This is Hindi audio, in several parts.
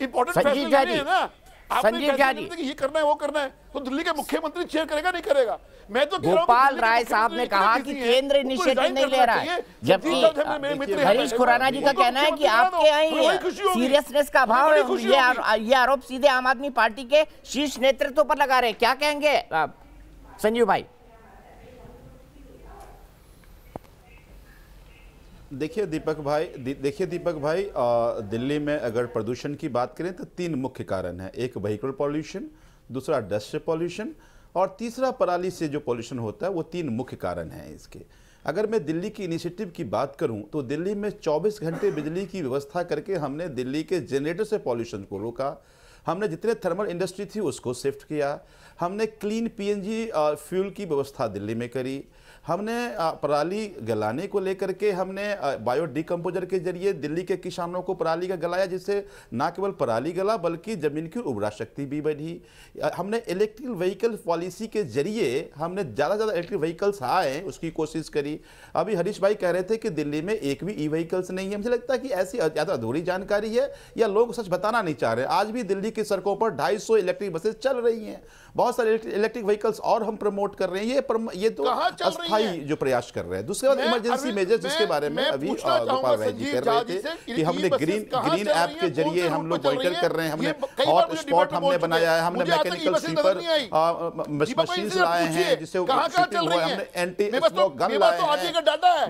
इंपॉर्टेंट फैसले लेने हैं ना। संजीव झा जी, ये करना है वो करना है, तो दिल्ली के मुख्यमंत्री चेयर करेगा नहीं करेगा? मैं तो गोपाल राय साहब ने कहा कि केंद्र इनिशिएटिव नहीं ले रहा है, जबकि हरीश खुराना जी का कहना है कि आपके यहाँ सीरियसनेस का अभाव है। ये आरोप सीधे आम आदमी पार्टी के शीर्ष नेतृत्व पर लगा रहे। क्या कहेंगे संजीव भाई? देखिए दीपक भाई, दिल्ली में अगर प्रदूषण की बात करें तो 3 मुख्य कारण हैं। एक व्हीकल पॉल्यूशन, दूसरा डस्ट से पॉल्यूशन और तीसरा पराली से जो पॉल्यूशन होता है। वो 3 मुख्य कारण हैं इसके। अगर मैं दिल्ली की इनिशिएटिव की बात करूं तो दिल्ली में 24 घंटे बिजली की व्यवस्था करके हमने दिल्ली के जनरेटर से पॉल्यूशन को रोका। हमने जितने थर्मल इंडस्ट्री थी उसको शिफ्ट किया। हमने क्लीन पीएनजी फ्यूल की व्यवस्था दिल्ली में करी। हमने पराली गलाने को लेकर के हमने बायो डिकम्पोजर के जरिए दिल्ली के किसानों को पराली का गलाया, जिससे ना केवल पराली गला बल्कि ज़मीन की उर्वरा शक्ति भी बढ़ी। हमने इलेक्ट्रिक व्हीकल पॉलिसी के जरिए हमने ज़्यादा से ज़्यादा इलेक्ट्रिक व्हीकल्स आए उसकी कोशिश करी। अभी हरीश भाई कह रहे थे कि दिल्ली में एक भी ई व्हीकल्स नहीं है। मुझे लगता है कि ऐसी ज़्यादा अधूरी जानकारी है या लोग सच बताना नहीं चाह रहे। आज भी दिल्ली की सड़कों पर 250 इलेक्ट्रिक बसेस चल रही हैं। बहुत सारे इलेक्ट्रिक व्हीकल्स और हम प्रमोट कर रहे हैं। ये तो अस्थायी जो प्रयास कर रहे हैं। दूसरे बाद इमरजेंसी मेजर्स जिसके बारे में अभी गोपाल राय जी कर रहे थे कि हमने ग्रीन ऐप के जरिए हम लोग मॉनिटर कर रहे हैं। हमने हॉट स्पॉट हमने बनाया है। हमने मैकेनिकल स्वीपर मशीन लाए हैं जिससे हमने एंटी स्मोक गन लाए हैं।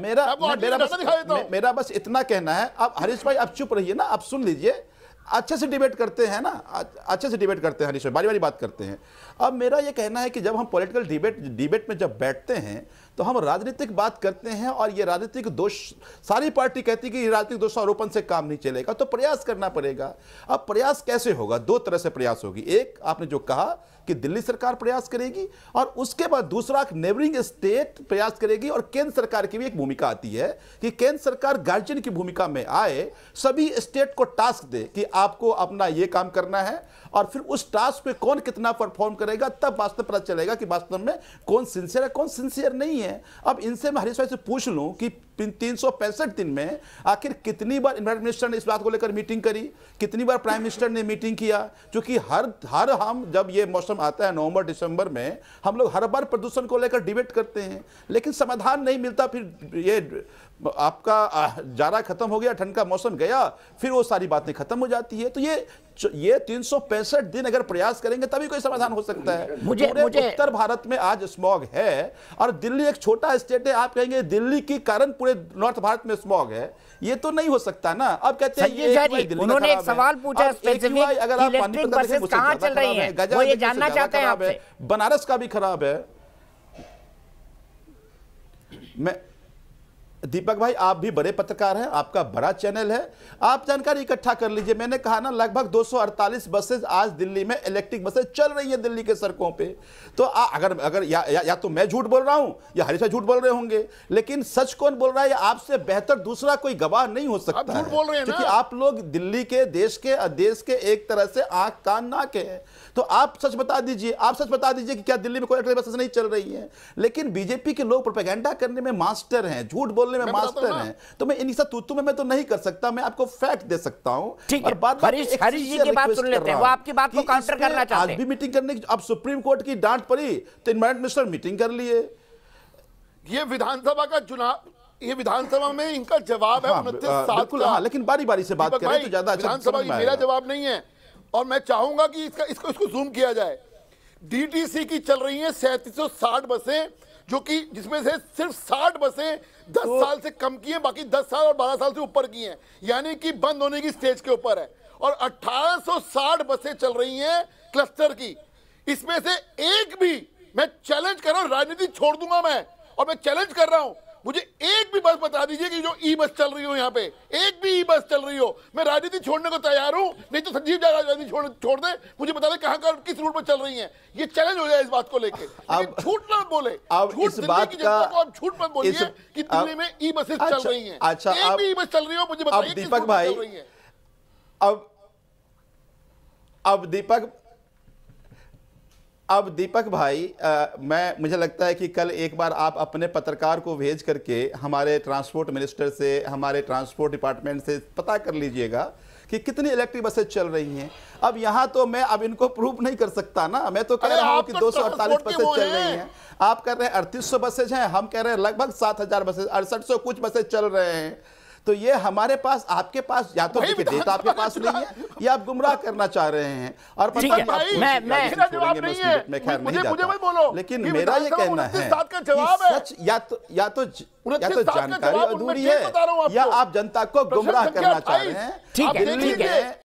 मेरा बस इतना कहना है। अब हरीश भाई आप चुप रहिए ना, आप सुन लीजिए। अच्छे से डिबेट करते हैं ना, अच्छे से डिबेट करते हैं हरीश भाई, बारी बारी बात करते हैं। अब मेरा ये कहना है कि जब हम पॉलिटिकल डिबेट में जब बैठते हैं तो हम राजनीतिक बात करते हैं और ये राजनीतिक दोष, सारी पार्टी कहती है कि राजनीतिक दोषारोपण से काम नहीं चलेगा, तो प्रयास करना पड़ेगा। अब प्रयास कैसे होगा? 2 तरह से प्रयास होगी। एक, आपने जो कहा कि दिल्ली सरकार प्रयास करेगी और उसके बाद दूसरा नेबरिंग स्टेट प्रयास करेगी। और केंद्र सरकार की भी एक भूमिका आती है कि केंद्र सरकार गार्जियन की भूमिका में आए, सभी स्टेट को टास्क दे कि आपको अपना ये काम करना है और फिर उस टास्क पे कौन कितना परफॉर्म करेगा, तब वास्तव पता चलेगा कि वास्तव में कौन सिंसियर है कौन सिंसियर नहीं है। अब इनसे मैं हरीश भाई से पूछ लूं कि 365 दिन में आखिर कितनी बार इन्वायरमेंट मिनिस्टर ने इस बात को लेकर मीटिंग करी, कितनी बार प्राइम मिनिस्टर ने मीटिंग किया? क्योंकि हर हम जब ये मौसम आता है नवंबर दिसंबर में, हम लोग हर बार प्रदूषण को लेकर डिबेट करते हैं लेकिन समाधान नहीं मिलता। फिर ये आपका जाड़ा खत्म हो गया, ठंड का मौसम गया, फिर वो सारी बातें खत्म हो जाती है। तो ये 365 दिन अगर प्रयास करेंगे तभी कोई समाधान हो सकता है। मुझे उत्तर भारत में आज स्मॉग है और दिल्ली एक छोटा स्टेट है, आप कहेंगे दिल्ली के कारण पूरे नॉर्थ भारत में स्मॉग है, ये तो नहीं हो सकता ना। अब कहते हैं ये उन्होंने एक सवाल पूछा स्पेसिफिक, अगर आप इलेक्ट्रिक बसेस कहां चल रही हैं, वो ये जानना चाहते हैं आपसे। बनारस का भी खराब है। मैं दीपक भाई, आप भी बड़े पत्रकार हैं, आपका बड़ा चैनल है, आप जानकारी इकट्ठा कर लीजिए। मैंने कहा ना लगभग 248 बसेस आज दिल्ली में इलेक्ट्रिक बसेस चल रही है दिल्ली के सड़कों पे। तो अगर या तो मैं झूठ बोल रहा हूं या हरीश झूठ बोल रहे होंगे, लेकिन सच कौन बोल रहा है आपसे बेहतर दूसरा कोई गवाह नहीं हो सकता है। बोल रहे हैं क्योंकि आप लोग दिल्ली के देश के एक तरह से आंख कान नाक है। तो आप सच बता दीजिए, कि क्या दिल्ली में कोई इलेक्ट्रिक बसेस नहीं चल रही है? लेकिन बीजेपी के लोग प्रोपेगेंडा करने में मास्टर हैं, झूठ बोलने में मास्टर हैं। तो मैं इन्हीं तूतू में मैं तो नहीं कर सकता, मैं आपको फैक्ट दे सकता हूं। और हरीश जी की बात सुन लेते हैं, वो आपकी बात को काउंटर करना चाहते हैं। आज भी मीटिंग करने की, अब सुप्रीम कोर्ट की डांट पड़ी तो इन्वायरमेंट मिनिस्टर मीटिंग कर लिए। ये विधानसभा का चुनाव, ये विधानसभा में इनका जवाब है 29 साल का। लेकिन बारी बारी से बात करें तो ज्यादा अच्छा। विधानसभा की मेरा जवाब नहीं है और मैं चाहूंगा कि इसको जूम किया जाए। डीटीसी की चल रही है 3760 बसें, जो कि जिसमें से सिर्फ 60 बसें 10 साल से कम की हैं, बाकी 10 साल और 12 साल से ऊपर की हैं, यानी कि बंद होने की स्टेज के ऊपर है। और 1860 बसें चल रही हैं क्लस्टर की। इसमें से एक भी, मैं चैलेंज कर रहा हूं, राजनीति छोड़ दूंगा मैं, और मैं चैलेंज कर रहा हूं, मुझे एक भी बस बता दीजिए कि जो ई बस चल रही हो यहाँ पे, एक भी ई बस चल रही हो, मैं राजनीति छोड़ने को तैयार हूं। नहीं तो संजीव झा राजनीति छोड़ दे, मुझे बता दे कहां किस रूट पर चल रही हैं। ये चैलेंज हो जाए इस बात को लेके। झूठ ना बोले, झूठ बात की जनता को आप झूठ मत बोलिए कि दिल्ली में ई बसेस चल रही हैं। अच्छा, एक भी ई बस चल रही हो मुझे बताइए दीपक भाई, अब दीपक भाई, मुझे लगता है कि कल एक बार आप अपने पत्रकार को भेज करके हमारे ट्रांसपोर्ट मिनिस्टर से, हमारे ट्रांसपोर्ट डिपार्टमेंट से पता कर लीजिएगा कि कितनी इलेक्ट्रिक बसें चल रही हैं। अब यहाँ तो मैं अब इनको प्रूव नहीं कर सकता ना, मैं तो कह रहा हूँ कि 248 बसें चल रही हैं, आप कह रहे हैं 3800 बसेज हैं, हम कह रहे हैं लगभग 7000 बसेज, 6800 कुछ बसें चल रहे हैं। तो ये हमारे पास, आपके पास या तो डेटा आपके पास नहीं है या आप गुमराह करना चाह रहे हैं। और पता नहीं खैर नहीं जाता, लेकिन मेरा ये कहना है सच या तो जानकारी अधूरी है या आप जनता को गुमराह करना चाह रहे हैं। ठीक है।